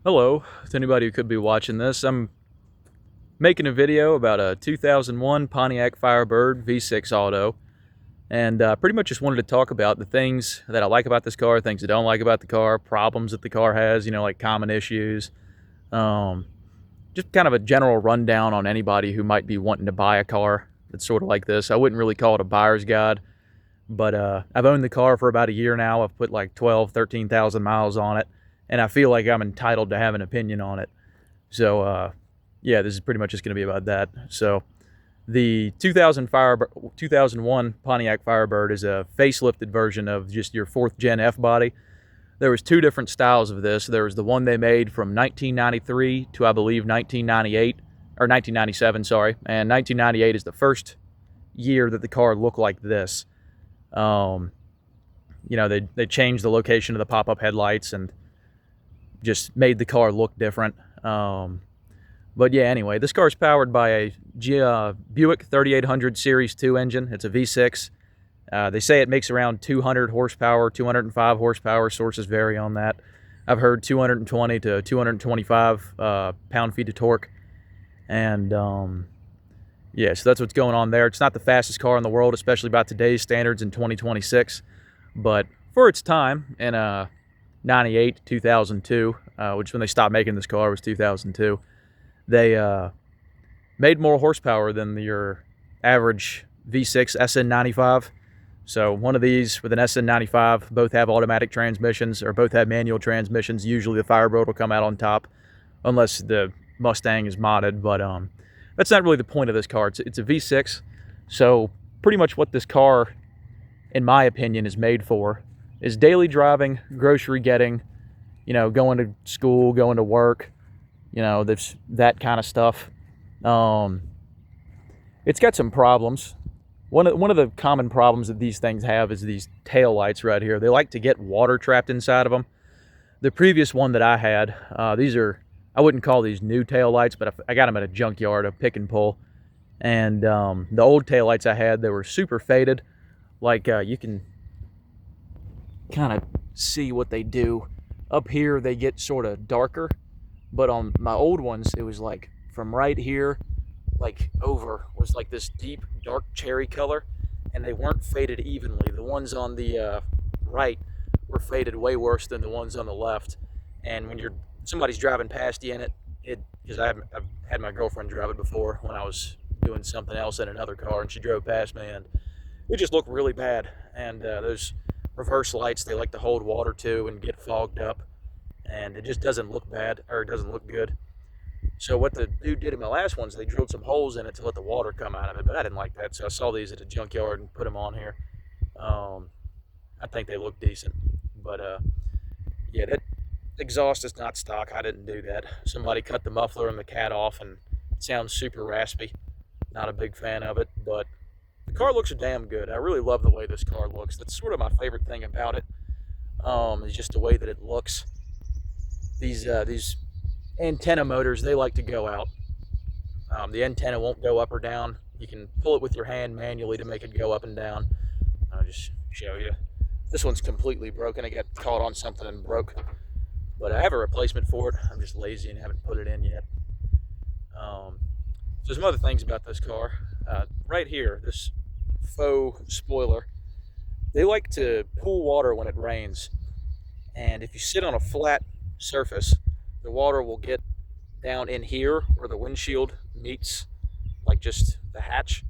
Hello to anybody who could be watching this. I'm making a video about a 2001 Pontiac Firebird V6 auto, and pretty much just wanted to talk about the things that I like about this car, things I don't like about the car, problems that the car has, like common issues. Um, just kind of a general rundown on anybody who might be wanting to buy a car that's sort of like this. I wouldn't really call it a buyer's guide, but I've owned the car for about a year now. I've put like 13,000 miles on it, and I feel like I'm entitled to have an opinion on it. So, yeah, this is pretty much just going to be about that. So, the 2001 Pontiac Firebird is a facelifted version of just your 4th gen F body. There was two different styles of this. There was the one they made from 1993 to, I believe, 1998, or 1997, sorry. And 1998 is the first year that the car looked like this. They changed the location of the pop-up headlights and just made the car look different. But yeah, anyway, this car is powered by a Buick 3800 Series 2 engine. It's a V6. They say it makes around 200 horsepower, 205 horsepower. Sources vary on that. I've heard 220 to 225 pound-feet of torque. And yeah, so that's what's going on there. It's not the fastest car in the world, especially by today's standards in 2026. But for its time, in 98, 2002, which when they stopped making this car was 2002, they made more horsepower than your average V6 SN95. So one of these with an SN95, both have automatic transmissions or both have manual transmissions. Usually the Firebird will come out on top unless the Mustang is modded, but that's not really the point of this car. It's a V6, so pretty much what this car, in my opinion, is made for is daily driving, grocery getting, going to school, going to work, there's that kind of stuff. It's got some problems. One of the common problems that these things have is these tail lights right here. They like to get water trapped inside of them. The previous one that I had, I wouldn't call these new tail lights, but I got them at a junkyard, a pick and pull. And the old tail lights I had, they were super faded. Like you can kind of see what they do. Up here, they get sort of darker. But on my old ones, it was like from right here, like over, was like this deep, dark cherry color. And they weren't faded evenly. The ones on the right were faded way worse than the ones on the left. And when somebody's driving past you in it, because I've had my girlfriend drive it before when I was doing something else in another car, and she drove past me, and it just looked really bad. And those reverse lights, they like to hold water too and get fogged up, and it just doesn't look bad, or it doesn't look good. So what the dude did in my last ones, they drilled some holes in it to let the water come out of it, but I didn't like that, so I saw these at a junkyard and put them on here. I think they look decent, but yeah, that exhaust is not stock. I didn't do that. Somebody cut the muffler and the cat off, and it sounds super raspy. Not a big fan of it, but the car looks damn good. I really love the way this car looks. That's sort of my favorite thing about it, is just the way that it looks. These antenna motors, they like to go out. The antenna won't go up or down. You can pull it with your hand manually to make it go up and down. I'll just show you. This one's completely broken. It got caught on something and broke. But I have a replacement for it. I'm just lazy and haven't put it in yet. So some other things about this car. Right here, this faux spoiler, they like to pool water when it rains. And if you sit on a flat surface, the water will get down in here where the windshield meets, like just the hatch.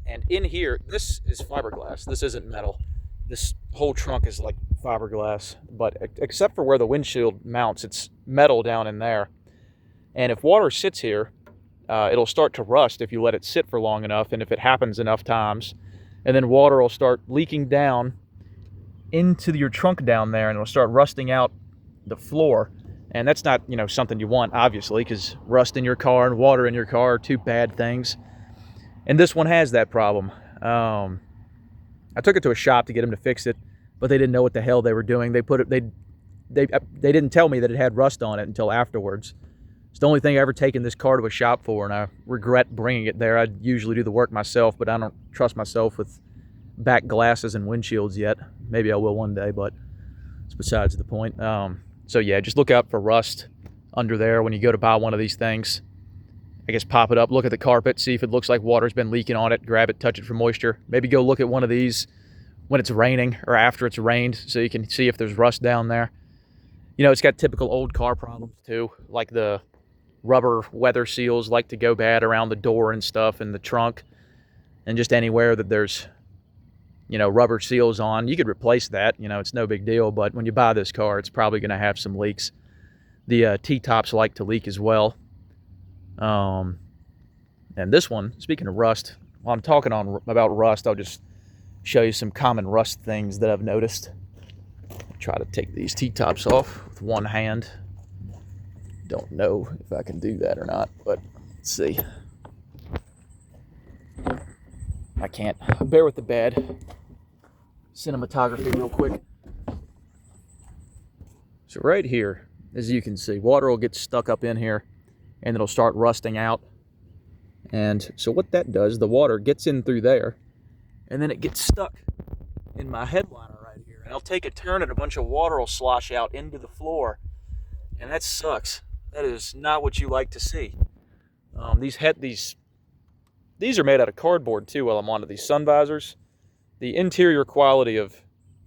And in here, this is fiberglass. This isn't metal. This whole trunk is like fiberglass, but except for where the windshield mounts, it's metal down in there. And if water sits here, it'll start to rust if you let it sit for long enough, and if it happens enough times. And then water will start leaking down into your trunk down there, and it'll start rusting out the floor. And that's not, something you want, obviously, because rust in your car and water in your car are two bad things. And this one has that problem. I took it to a shop to get them to fix it, but they didn't know what the hell they were doing. They didn't tell me that it had rust on it until afterwards. It's the only thing I've ever taken this car to a shop for, and I regret bringing it there. I usually do the work myself, but I don't trust myself with back glasses and windshields yet. Maybe I will one day, but it's besides the point. So yeah, just look out for rust under there when you go to buy one of these things. I guess pop it up, look at the carpet, see if it looks like water's been leaking on it, grab it, touch it for moisture. Maybe go look at one of these when it's raining or after it's rained so you can see if there's rust down there. You know, it's got typical old car problems too, like the rubber weather seals like to go bad around the door and stuff, and the trunk, and just anywhere that there's, you know, rubber seals on. You could replace that, you know, it's no big deal, but when you buy this car, it's probably going to have some leaks. The T-tops like to leak as well. And this one, speaking of rust, while I'm talking about rust, I'll just show you some common rust things that I've noticed. I'll try to take these T-tops off with one hand. Don't know if I can do that or not, but let's see. I can't. Bear with the bad cinematography real quick. So right here, as you can see, water will get stuck up in here and it'll start rusting out. And so what that does, the water gets in through there and then it gets stuck in my headliner right here. And I'll take a turn and a bunch of water will slosh out into the floor. And that sucks. That is not what you like to see. These are made out of cardboard too while I'm onto these sun visors. The interior quality of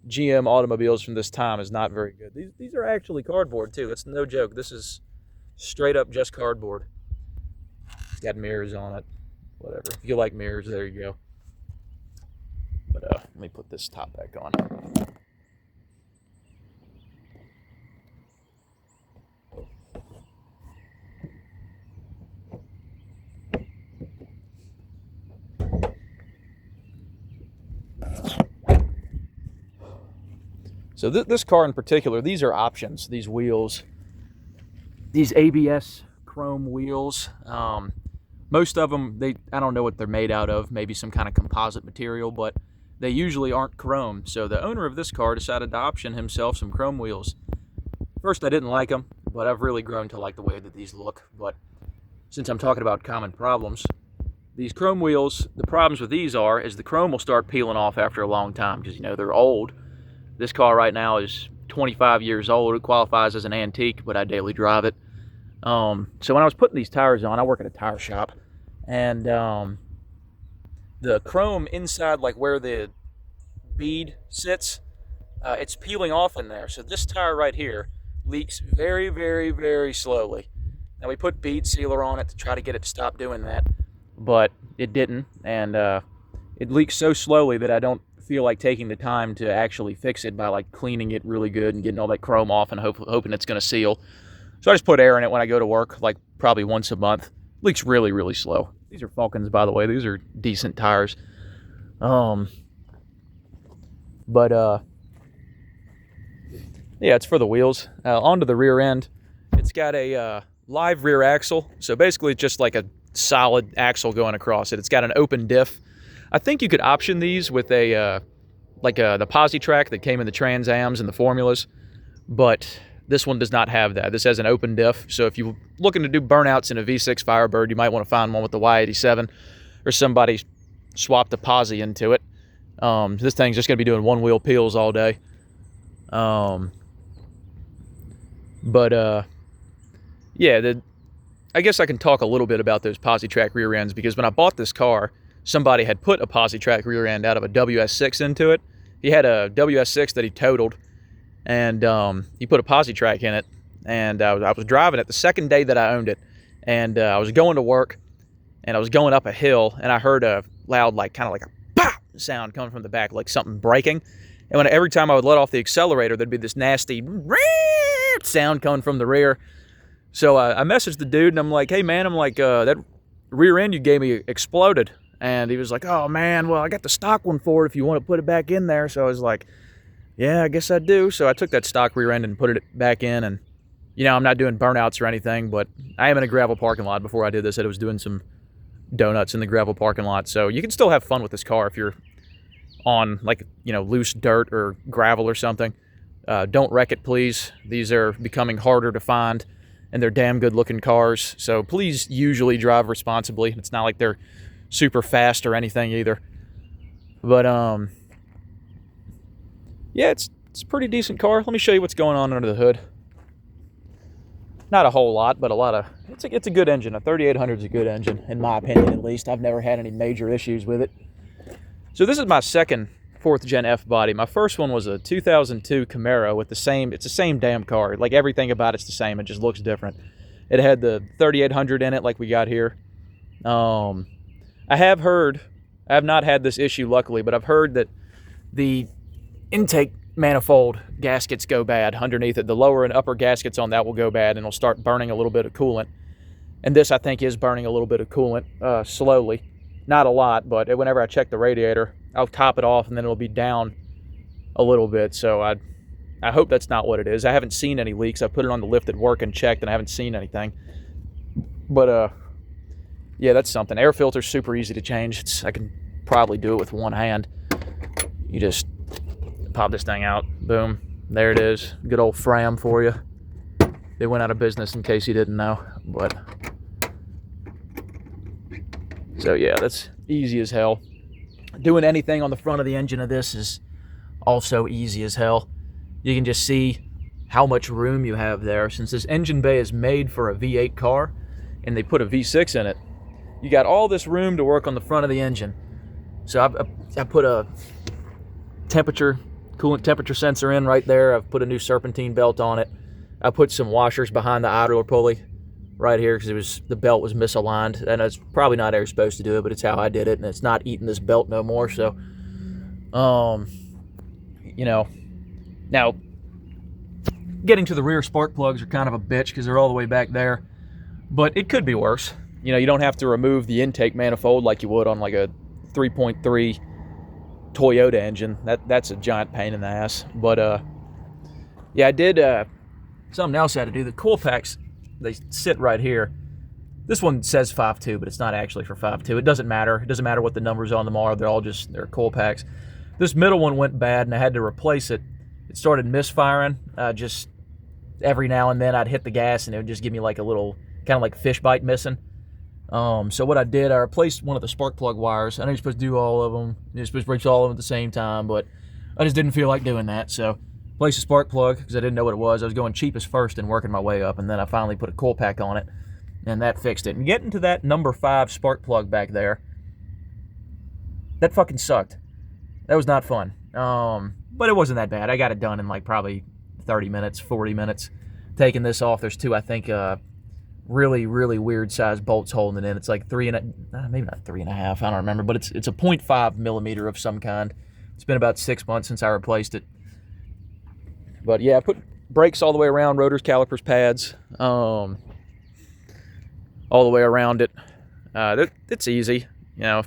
GM automobiles from this time is not very good. These are actually cardboard too. It's no joke. This is straight up just cardboard. It's got mirrors on it. Whatever. If you like mirrors, there you go. But let me put this top back on. So this car in particular, these are options, these wheels, these ABS chrome wheels. Most of them, I don't know what they're made out of, maybe some kind of composite material, but they usually aren't chrome. So the owner of this car decided to option himself some chrome wheels. First, I didn't like them, but I've really grown to like the way that these look. But since I'm talking about common problems, these chrome wheels, the problems with these is the chrome will start peeling off after a long time because, you know, they're old. This car right now is 25 years old. It qualifies as an antique, but I daily drive it. So when I was putting these tires on, I work at a tire shop, and the chrome inside, like where the bead sits, it's peeling off in there. So this tire right here leaks very, very, very slowly. Now we put bead sealer on it to try to get it to stop doing that, but it didn't, and it leaks so slowly that I don't feel like taking the time to actually fix it by like cleaning it really good and getting all that chrome off and hoping it's going to seal. So I just put air in it when I go to work, like probably once a month. Leaks really, really slow. These are Falcons, by the way. These are decent tires. Yeah, it's for the wheels. Onto the rear end, it's got a live rear axle. So basically it's just like a solid axle going across it. It's got an open diff. I think you could option these with the Positrack that came in the Trans Ams and the Formulas, but this one does not have that. This has an open diff, so if you're looking to do burnouts in a V6 Firebird, you might want to find one with the Y87, or somebody swapped a Posi into it. This thing's just going to be doing one-wheel peels all day. Yeah, I guess I can talk a little bit about those Positrack rear ends, because when I bought this car, somebody had put a Positrack rear end out of a WS6 into it. He had a WS6 that he totaled, and he put a Positrack in it, and I was driving it the second day that I owned it, and I was going to work, and I was going up a hill, and I heard a loud, like, kind of like a pop sound coming from the back, like something breaking. And every time I would let off the accelerator, there'd be this nasty sound coming from the rear. So I messaged the dude, and I'm like, hey, man, that rear end you gave me exploded. And he was like, oh, man, well, I got the stock one for it if you want to put it back in there. So I was like, yeah, I guess I do. So I took that stock rear end and put it back in. And, you know, I'm not doing burnouts or anything, but I am in a gravel parking lot. Before I did this, I was doing some donuts in the gravel parking lot. So you can still have fun with this car if you're on, like, you know, loose dirt or gravel or something. Don't wreck it, please. These are becoming harder to find, and they're damn good looking cars. So please usually drive responsibly. It's not like they're super fast or anything either. But yeah, it's a pretty decent car. Let me show you what's going on under the hood. Not a whole lot, but a lot of, it's a good engine. A 3800 is a good engine, in my opinion at least. I've never had any major issues with it. So this is my second 4th gen F body. My first one was a 2002 Camaro with it's the same damn car. Like everything about it's the same, it just looks different. It had the 3800 in it like we got here. I have not had this issue luckily, but I've heard that the intake manifold gaskets go bad underneath it. The lower and upper gaskets on that will go bad and it'll start burning a little bit of coolant. And this, I think, is burning a little bit of coolant slowly. Not a lot, but whenever I check the radiator, I'll top it off and then it'll be down a little bit. So I hope that's not what it is. I haven't seen any leaks. I put it on the lift at work and checked and I haven't seen anything. But yeah, that's something. Air filter's super easy to change. I can probably do it with one hand. You just pop this thing out, boom, there it is. Good old Fram for you. They went out of business in case you didn't know, but so yeah, that's easy as hell. Doing anything on the front of the engine of this is also easy as hell. You can just see how much room you have there. Since this engine bay is made for a V8 car and they put a V6 in it, you got all this room to work on the front of the engine. So I put a coolant temperature sensor in right there. I've put a new serpentine belt on it. I put some washers behind the idler pulley right here because the belt was misaligned, and it's probably not how you're supposed to do it, but it's how I did it, and it's not eating this belt no more. So, you know, now getting to the rear spark plugs are kind of a bitch because they're all the way back there, but it could be worse. You know, you don't have to remove the intake manifold like you would on like a 3.3 Toyota engine. That's a giant pain in the ass. But yeah, I did something else I had to do. The coil packs, they sit right here. This one says 5.2, but it's not actually for 5.2. It doesn't matter. It doesn't matter what the numbers on them are. They're coil packs. This middle one went bad, and I had to replace it. It started misfiring. Just every now and then I'd hit the gas, and it would just give me like a little, kind of like fish bite missing. So what I did, I replaced one of the spark plug wires. I know you're supposed to do all of them. You're supposed to replace all of them at the same time, but I just didn't feel like doing that. So replaced the spark plug because I didn't know what it was. I was going cheapest first and working my way up, and then I finally put a coil pack on it, and that fixed it. And getting to that number 5 spark plug back there, that fucking sucked. That was not fun. But it wasn't that bad. I got it done in like probably 30 minutes, 40 minutes. Taking this off, there's two, I think, really, really weird sized bolts holding it in. It's like maybe not 3.5, I don't remember, but it's a 0.5 millimeter of some kind. It's been about 6 months since I replaced it. But yeah, I put brakes all the way around, rotors, calipers, pads, all the way around it. It's easy, you know.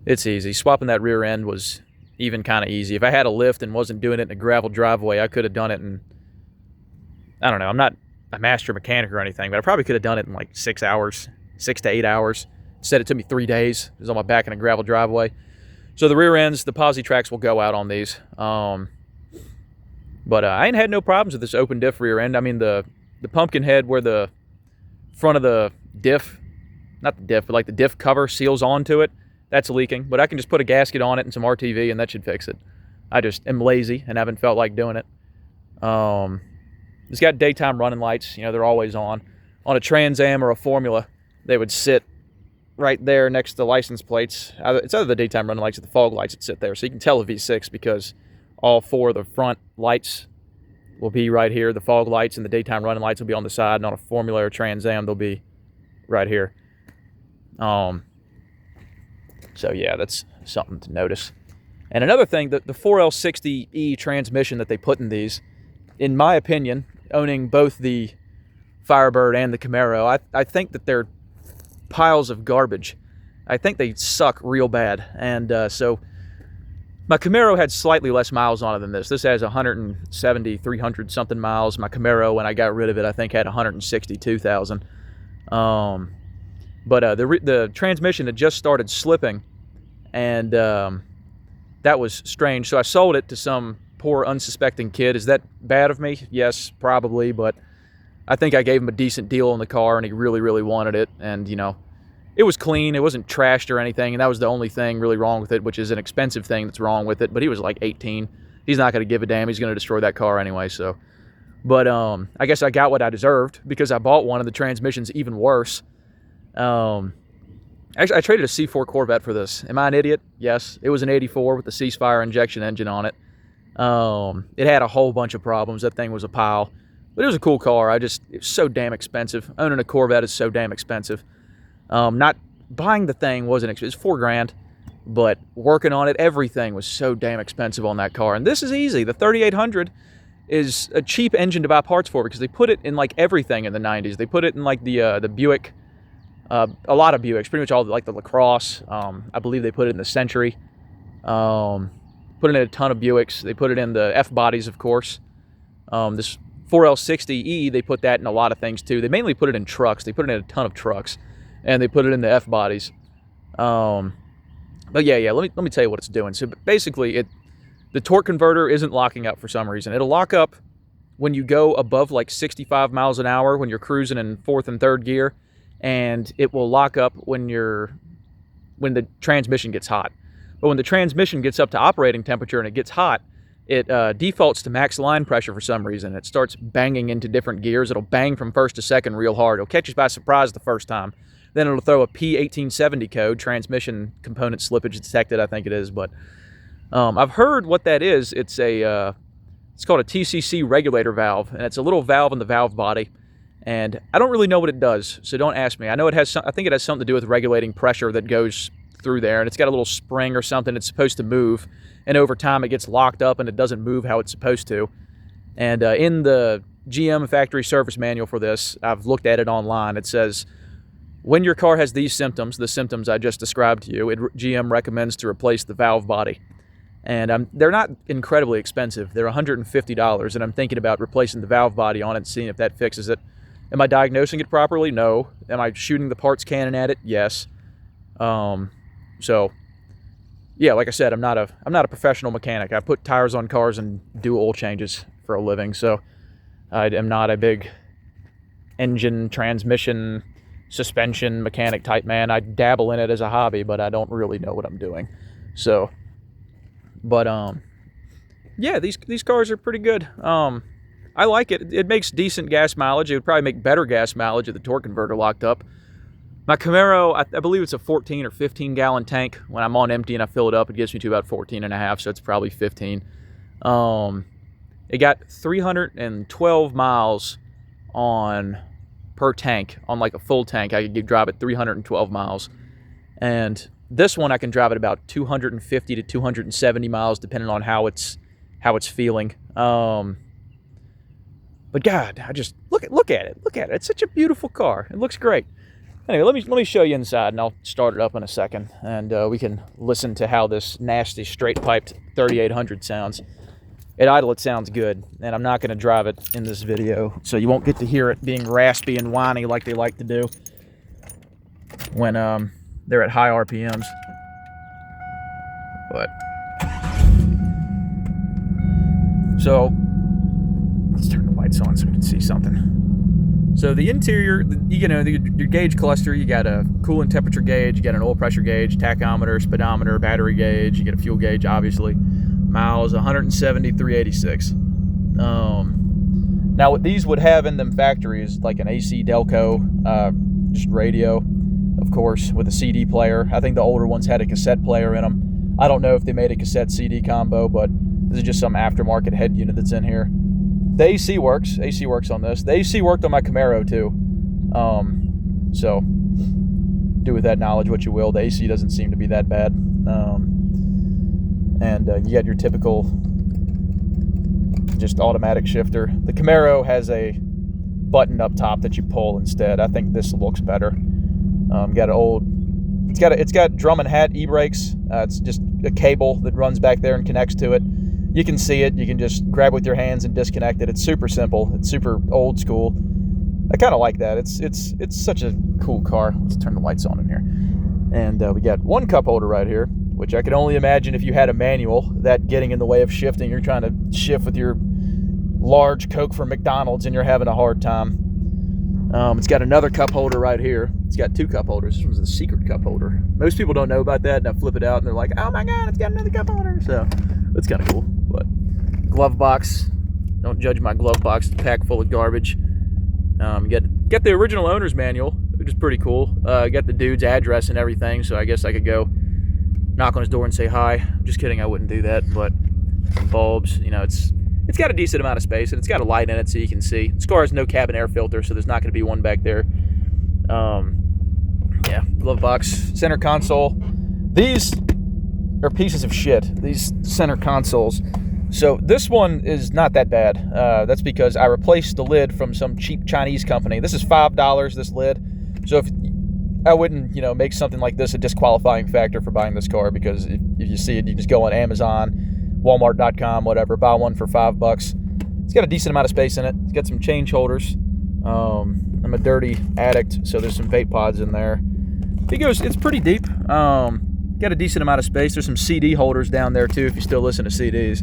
It's easy. Swapping that rear end was even kind of easy. If I had a lift and wasn't doing it in a gravel driveway, I could have done it in, I don't know, I'm not a master mechanic or anything, but I probably could have done it in like 6 hours, 6 to 8 hours. Instead, it took me 3 days. It was on my back in a gravel driveway. So the rear ends, the posi tracks will go out on these. But I ain't had no problems with this open diff rear end. I mean, the pumpkin head where the front of the diff, not the diff, but like the diff cover seals onto it, that's leaking. But I can just put a gasket on it and some RTV and that should fix it. I just am lazy and haven't felt like doing it. It's got daytime running lights. You know, they're always on. On a Trans Am or a Formula, they would sit right there next to the license plates. It's either the daytime running lights or the fog lights that sit there. So you can tell a V6 because all 4 of the front lights will be right here. The fog lights and the daytime running lights will be on the side. And on a Formula or Trans Am, they'll be right here. So yeah, that's something to notice. And another thing, the 4L60E transmission that they put in these, in my opinion, owning both the Firebird and the Camaro, I think that they're piles of garbage. I think they suck real bad. And so my Camaro had slightly less miles on it than this. This has 170, 300 something miles. My Camaro, when I got rid of it, I think had 162,000. But the transmission had just started slipping, and that was strange. So I sold it to some poor unsuspecting kid. Is that bad of me? Yes, probably, but I think I gave him a decent deal on the car, and he really, really wanted it. And, you know, it was clean. It wasn't trashed or anything, and that was the only thing really wrong with it, which is an expensive thing that's wrong with it. But he was like 18. He's not going to give a damn. He's going to destroy that car anyway. So But I guess I got what I deserved because I bought one and the transmission's even worse. Actually, I traded a C4 Corvette for this. Am I an idiot? Yes. It was an 84 with the ceasefire injection engine on it. It had a whole bunch of problems. That thing was a pile. But it was a cool car. It was so damn expensive. Owning a Corvette is so damn expensive. Not buying the thing wasn't expensive. It was $4,000. But working on it, everything was so damn expensive on that car. And this is easy. The 3800 is a cheap engine to buy parts for because they put it in like everything in the 90s. They put it in like the Buick, a lot of Buicks, pretty much all, like the LaCrosse. I believe they put it in the Century. Put it in a ton of Buicks. They put it in the F-bodies, of course. This 4L60E, they put that in a lot of things too. They mainly put it in trucks. They put it in a ton of trucks. And they put it in the F-bodies. But yeah, let me tell you what it's doing. So basically, the torque converter isn't locking up for some reason. It'll lock up when you go above like 65 miles an hour when you're cruising in 4th and 3rd gear, and it will lock up when the transmission gets hot. But when the transmission gets up to operating temperature and it gets hot, it defaults to max line pressure for some reason. It starts banging into different gears. It'll bang from 1st to 2nd real hard. It'll catch you by surprise the first time. Then it'll throw a P1870 code, transmission component slippage detected, I think it is. But I've heard what that is. It's called a TCC regulator valve, and it's a little valve in the valve body. And I don't really know what it does, so don't ask me. I know I think it has something to do with regulating pressure that goes through there, and it's got a little spring or something it's supposed to move, and over time it gets locked up and it doesn't move how it's supposed to. And in the GM factory service manual for this, I've looked at it online. It says when your car has these symptoms, the symptoms I just described to you, GM recommends to replace the valve body. And they're not incredibly expensive. They're $150, and I'm thinking about replacing the valve body on it and seeing if that fixes it. Am I diagnosing it properly? No. Am I shooting the parts cannon at it? Yes. So, yeah, like I said, I'm not a professional mechanic. I put tires on cars and do oil changes for a living. So, I am not a big engine, transmission, suspension mechanic type man. I dabble in it as a hobby, but I don't really know what I'm doing. So, but yeah, these cars are pretty good. I like it. It makes decent gas mileage. It would probably make better gas mileage if the torque converter locked up. My Camaro, I believe it's a 14 or 15 gallon tank. When I'm on empty and I fill it up, it gets me to about 14 and a half, so it's probably 15. It got 312 miles per tank. On like a full tank, I could drive it 312 miles. And this one I can drive at about 250 to 270 miles, depending on how it's feeling. But God, I just look at it. It's such a beautiful car. It looks great. Anyway, let me show you inside, and I'll start it up in a second, and we can listen to how this nasty straight-piped 3800 sounds. At idle, it sounds good, and I'm not going to drive it in this video, so you won't get to hear it being raspy and whiny like they like to do when they're at high RPMs. But so let's turn the lights on so we can see something. So the interior, your gauge cluster, you got a coolant temperature gauge, you got an oil pressure gauge, tachometer, speedometer, battery gauge, you get a fuel gauge, obviously. Miles, 170,386. Now what these would have in them factories, like an AC Delco, just radio, of course, with a CD player. I think the older ones had a cassette player in them. I don't know if they made a cassette CD combo, but this is just some aftermarket head unit that's in here. The AC works. AC works on this. The AC worked on my Camaro too. So do with that knowledge what you will. The AC doesn't seem to be that bad. And you got your typical just automatic shifter. The Camaro has a button up top that you pull instead. I think this looks better. Got an old. It's got drum and hat e-brakes. It's just a cable that runs back there and connects to it. You can see it. You can just grab it with your hands and disconnect it. It's super simple. It's super old school. I kind of like that. It's such a cool car. Let's turn the lights on in here. And we got one cup holder right here, which I can only imagine if you had a manual, that getting in the way of shifting. You're trying to shift with your large Coke from McDonald's and you're having a hard time. It's got another cup holder right here. It's got two cup holders. This one's the secret cup holder. Most people don't know about that, and I flip it out and they're like, oh my God, it's got another cup holder. So that's kind of cool. But glove box, Don't judge my glove box. It's packed full of garbage. Get the original owner's manual, which is pretty cool. Got the dude's address and everything, so I guess I could go knock on his door and say hi. Just kidding, I wouldn't do that. But bulbs, you know, it's got a decent amount of space, and it's got a light in it so you can see. This car has no cabin air filter, so there's not going to be one back there. Yeah, glove box, center console. These are pieces of shit, these center consoles. So this one is not that bad. That's because I replaced the lid from some cheap Chinese company. This is $5, this lid. So if I wouldn't, you know, make something like this a disqualifying factor for buying this car, because if you see it, you just go on Amazon, Walmart.com, whatever, buy one for $5. It's got a decent amount of space in it. It's got some change holders. I'm a dirty addict, so there's some vape pods in there. It's pretty deep. Got a decent amount of space. There's some CD holders down there too, if you still listen to CDs,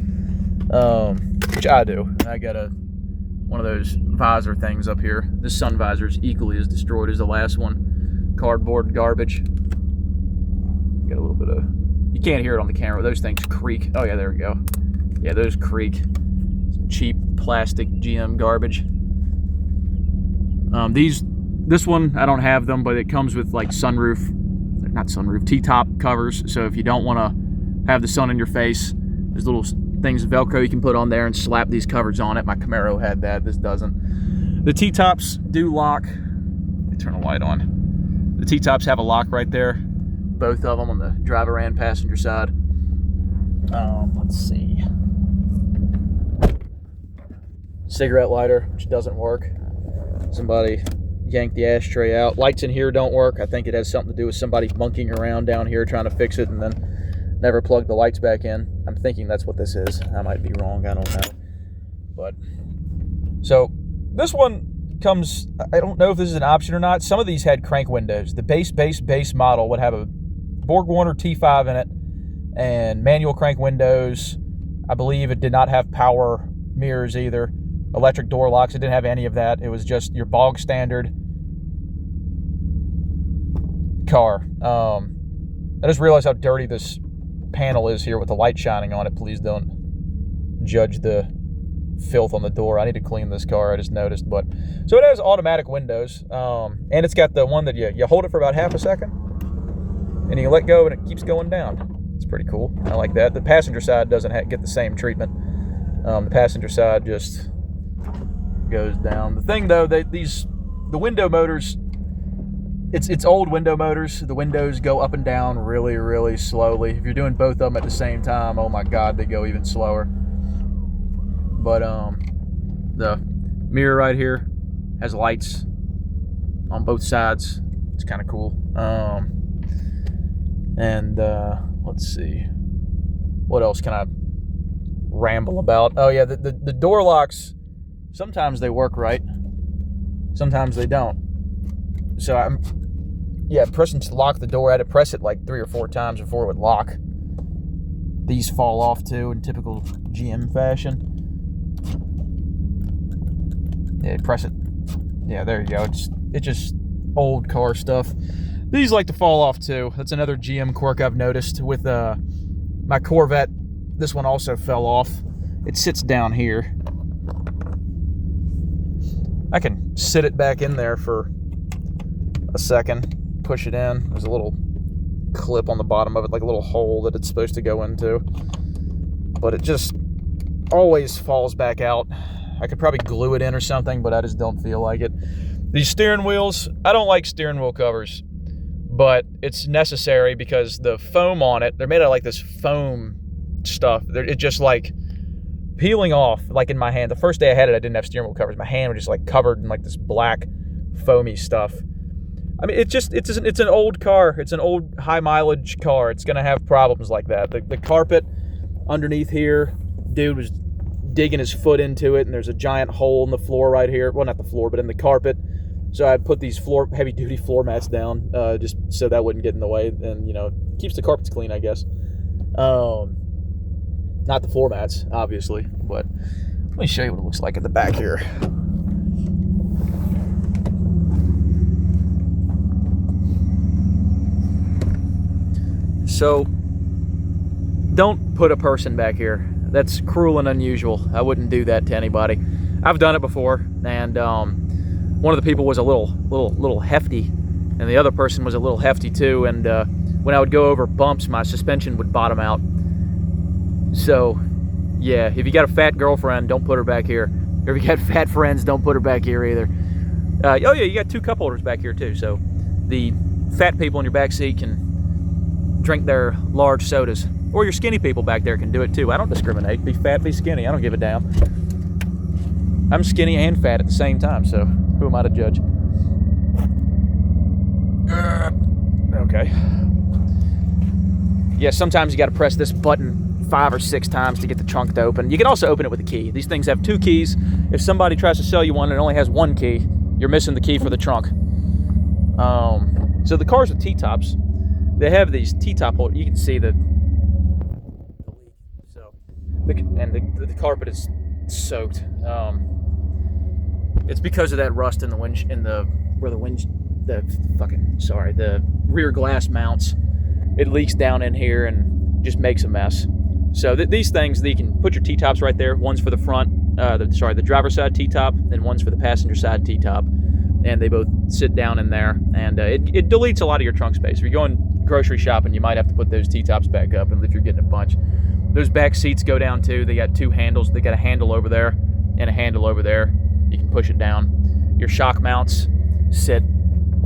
which I do. I got one of those visor things up here. This sun visor is equally as destroyed as the last one. Cardboard garbage. Got a little bit of, you can't hear it on the camera, those things creak. Oh yeah, there we go. Yeah, those creak. Some cheap plastic GM garbage. This one, I don't have them, but it comes with like not sunroof, T-top covers. So if you don't want to have the sun in your face, there's little things, Velcro you can put on there and slap these covers on it. My Camaro had that, this doesn't. The T-tops do lock. Let me turn the light on. The T-tops have a lock right there. Both of them on the driver and passenger side. Let's see. Cigarette lighter, which doesn't work. Somebody yanked the ashtray out. Lights in here don't work. I think it has something to do with somebody monkeying around down here trying to fix it and then never plugged the lights back in. I'm thinking that's what this is. I might be wrong, I don't know. But so this one comes, I don't know if this is an option or not. Some of these had crank windows. The base model would have a BorgWarner T5 in it and manual crank windows. I believe it did not have power mirrors either. Electric door locks, it didn't have any of that. It was just your bog standard car. I just realized how dirty this panel is here with the light shining on it. Please don't judge the filth on the door. I need to clean this car, I just noticed. But so it has automatic windows, and it's got the one that you hold it for about half a second and you let go and it keeps going down. It's pretty cool. I like that. The passenger side doesn't get the same treatment. The passenger side just goes down. The thing though, the window motors, it's old window motors. The windows go up and down really, really slowly. If you're doing both of them at the same time, oh my God, they go even slower. But the mirror right here has lights on both sides. It's kind of cool. Let's see, what else can I ramble about? Oh yeah, the door locks, sometimes they work right, sometimes they don't. So I'm pressing to lock the door. I had to press it like 3 or 4 times before it would lock. These fall off too in typical GM fashion. Yeah, press it. Yeah, there you go. It's just old car stuff. These like to fall off too. That's another GM quirk I've noticed with my Corvette. This one also fell off. It sits down here. I can sit it back in there for a second, push it in. There's a little clip on the bottom of it, like a little hole that it's supposed to go into. But it just always falls back out. I could probably glue it in or something, but I just don't feel like it. These steering wheels, I don't like steering wheel covers, but it's necessary because the foam on it, they're made out of like this foam stuff. It's just like peeling off, like in my hand. The first day I had it, I didn't have steering wheel covers. My hand was just like covered in like this black foamy stuff. I mean, it's an old car. It's an old high mileage car. It's gonna have problems like that. The carpet underneath here, dude was digging his foot into it, and there's a giant hole in the floor right here. Well, not the floor, but in the carpet. So I put these heavy duty floor mats down, just so that wouldn't get in the way, and keeps the carpets clean, I guess. Not the floor mats, obviously, but let me show you what it looks like at the back here. So don't put a person back here. That's cruel and unusual. I wouldn't do that to anybody. I've done it before, and one of the people was a little hefty, and the other person was a little hefty too, and when I would go over bumps, my suspension would bottom out. So yeah, if you got a fat girlfriend, don't put her back here. Or if you got fat friends, don't put her back here either. Oh yeah, you got 2 cup holders back here too, so the fat people in your back seat can drink their large sodas. Or your skinny people back there can do it too. I don't discriminate. Be fat, be skinny. I don't give a damn. I'm skinny and fat at the same time, so who am I to judge? Okay. Yeah, sometimes you got to press this button 5 or 6 times to get the trunk to open. You can also open it with a key. These things have 2 keys. If somebody tries to sell you one and it only has 1 key, you're missing the key for the trunk. So the cars with T-tops, they have these T-top holders. You can see the the carpet is soaked. It's because of that rust in the the rear glass mounts. It leaks down in here and just makes a mess. So these things, you can put your T-tops right there. One's for the front, the driver's side T-top, and one's for the passenger side T-top. And they both sit down in there, and it deletes a lot of your trunk space. If you're going grocery shopping, you might have to put those T-tops back up, and if you're getting a bunch. Those back seats go down too. They got 2 handles. They got a handle over there and a handle over there. You can push it down. Your shock mounts sit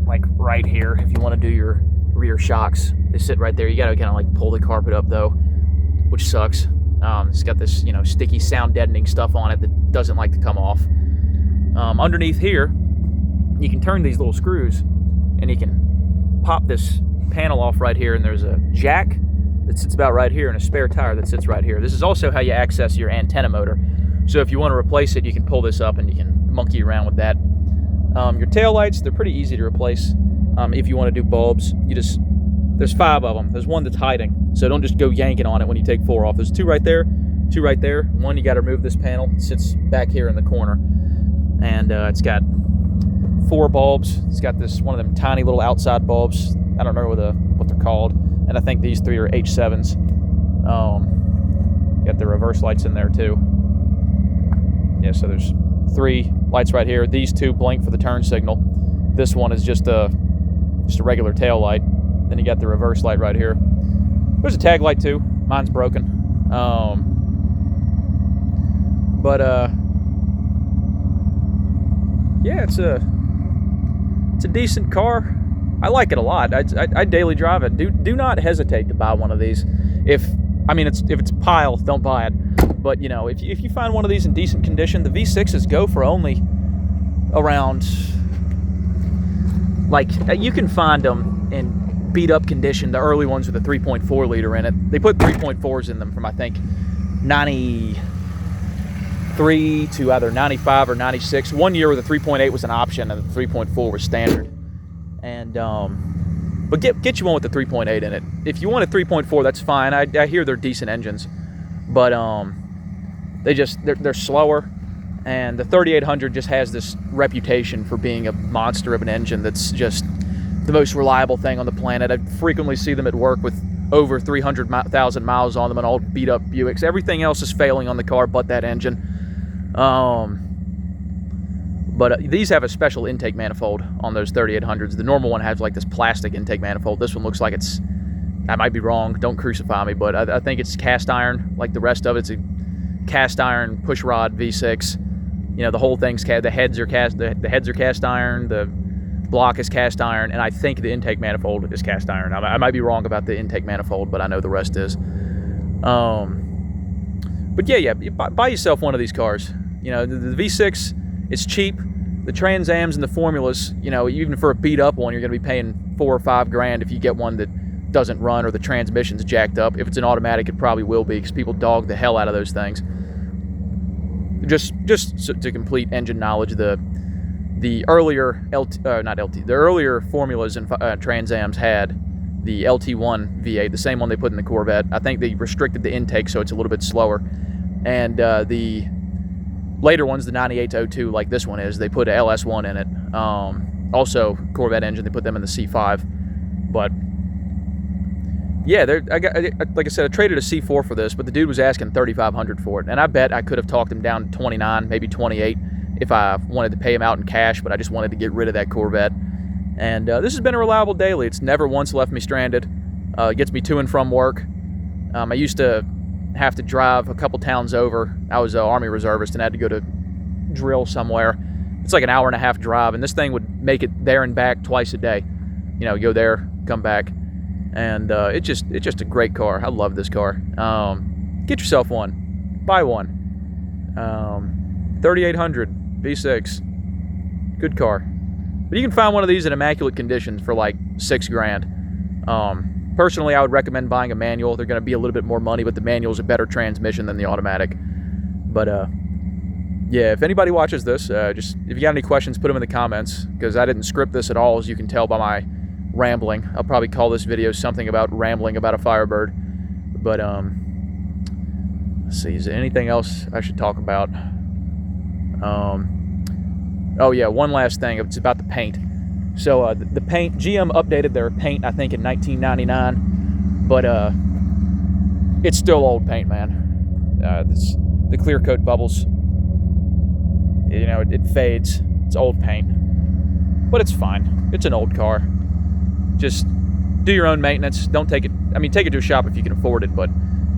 like right here if you want to do your rear shocks. They sit right there. You got to kind of like pull the carpet up though, which sucks. It's got this, sticky sound deadening stuff on it that doesn't like to come off. Underneath here, you can turn these little screws and you can pop this panel off right here, and there's a jack that sits about right here and a spare tire that sits right here. This is also how you access your antenna motor. So if you want to replace it, you can pull this up and you can monkey around with that. Your tail lights, they're pretty easy to replace. If you want to do bulbs, there's 5 of them. There's one that's hiding, so don't just go yanking on it when you take 4 off. There's 2 right there, 2 right there. One, you got to remove this panel. It sits back here in the corner, and it's got 4 bulbs. It's got this one of them tiny little outside bulbs. I don't know what they're called. And I think these 3 are H7s. Got the reverse lights in there too. Yeah, so there's 3 lights right here. These 2 blink for the turn signal. This one is just a regular tail light. Then you got the reverse light right here. There's a tag light too. Mine's broken. Yeah, it's a decent car. I like it a lot. I daily drive it. Do not hesitate to buy one of these. If it's pile, don't buy it. But if you find one of these in decent condition, the V6s go for only around, like, you can find them in beat up condition. The early ones with a 3.4 liter in it. They put 3.4s in them from I think 93 to either 95 or 96. One year where the 3.8 was an option and the 3.4 was standard. And but get you one with the 3.8 in it. If you want a 3.4, that's fine. I hear they're decent engines, but they're slower, and the 3800 just has this reputation for being a monster of an engine that's just the most reliable thing on the planet. I frequently see them at work with over 300,000 miles on them and all beat up Buicks. Everything else is failing on the car but that engine. But these have a special intake manifold on those 3800s. The normal one has like this plastic intake manifold. This one looks like it's, I might be wrong, don't crucify me, but I think it's cast iron like the rest of it. It's a cast iron push rod V6. The whole thing's the heads are cast iron, the block is cast iron, and I think the intake manifold is cast iron. I might be wrong about the intake manifold, but I know the rest is. But yeah, buy yourself one of these cars. The V6, it's cheap. The Trans Ams and the Formulas, even for a beat up one, you're going to be paying $4 or $5 grand if you get one that doesn't run or the transmission's jacked up. If it's an automatic, it probably will be because people dog the hell out of those things. Just to complete engine knowledge, the earlier the earlier Formulas and Trans Ams had the LT1 V8, the same one they put in the Corvette. I think they restricted the intake so it's a little bit slower, and the later ones, the 9802, like this one is, they put a LS1 in it. Also, Corvette engine, they put them in the C5. But yeah, like I said, I traded a C4 for this, but the dude was asking $3,500 for it, and I bet I could have talked him down to 29, maybe 28, if I wanted to pay him out in cash. But I just wanted to get rid of that Corvette. And this has been a reliable daily. It's never once left me stranded. It gets me to and from work. I used to have to drive a couple towns over. I was an Army reservist and had to go to drill somewhere. It's like an hour and a half drive, and this thing would make it there and back twice a day. You know, go there, come back. And it's just a great car. I love this car. Get yourself one. Buy one. 3800 V6. Good car. But you can find one of these in immaculate condition for like $6,000. Personally, I would recommend buying a manual. They're going to be a little bit more money, but the manual is a better transmission than the automatic. But yeah, if anybody watches this, just if you got any questions, put them in the comments, because I didn't script this at all, as you can tell by my rambling. I'll probably call this video something about rambling about a Firebird. But let's see, is there anything else I should talk about? Oh yeah, one last thing. It's about the paint. So the paint, GM updated their paint, I think, in 1999, but it's still old paint, man. The clear coat bubbles, you know, it fades. It's old paint, but it's fine. It's an old car. Just do your own maintenance. Don't take it. I mean, take it to a shop if you can afford it, but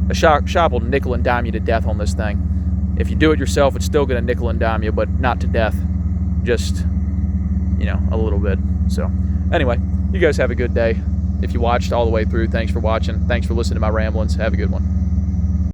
a shop will nickel and dime you to death on this thing. If you do it yourself, it's still going to nickel and dime you, but not to death. Just, you know, a little bit. So anyway, you guys have a good day. If you watched all the way through, thanks for watching. Thanks for listening to my ramblings. Have a good one.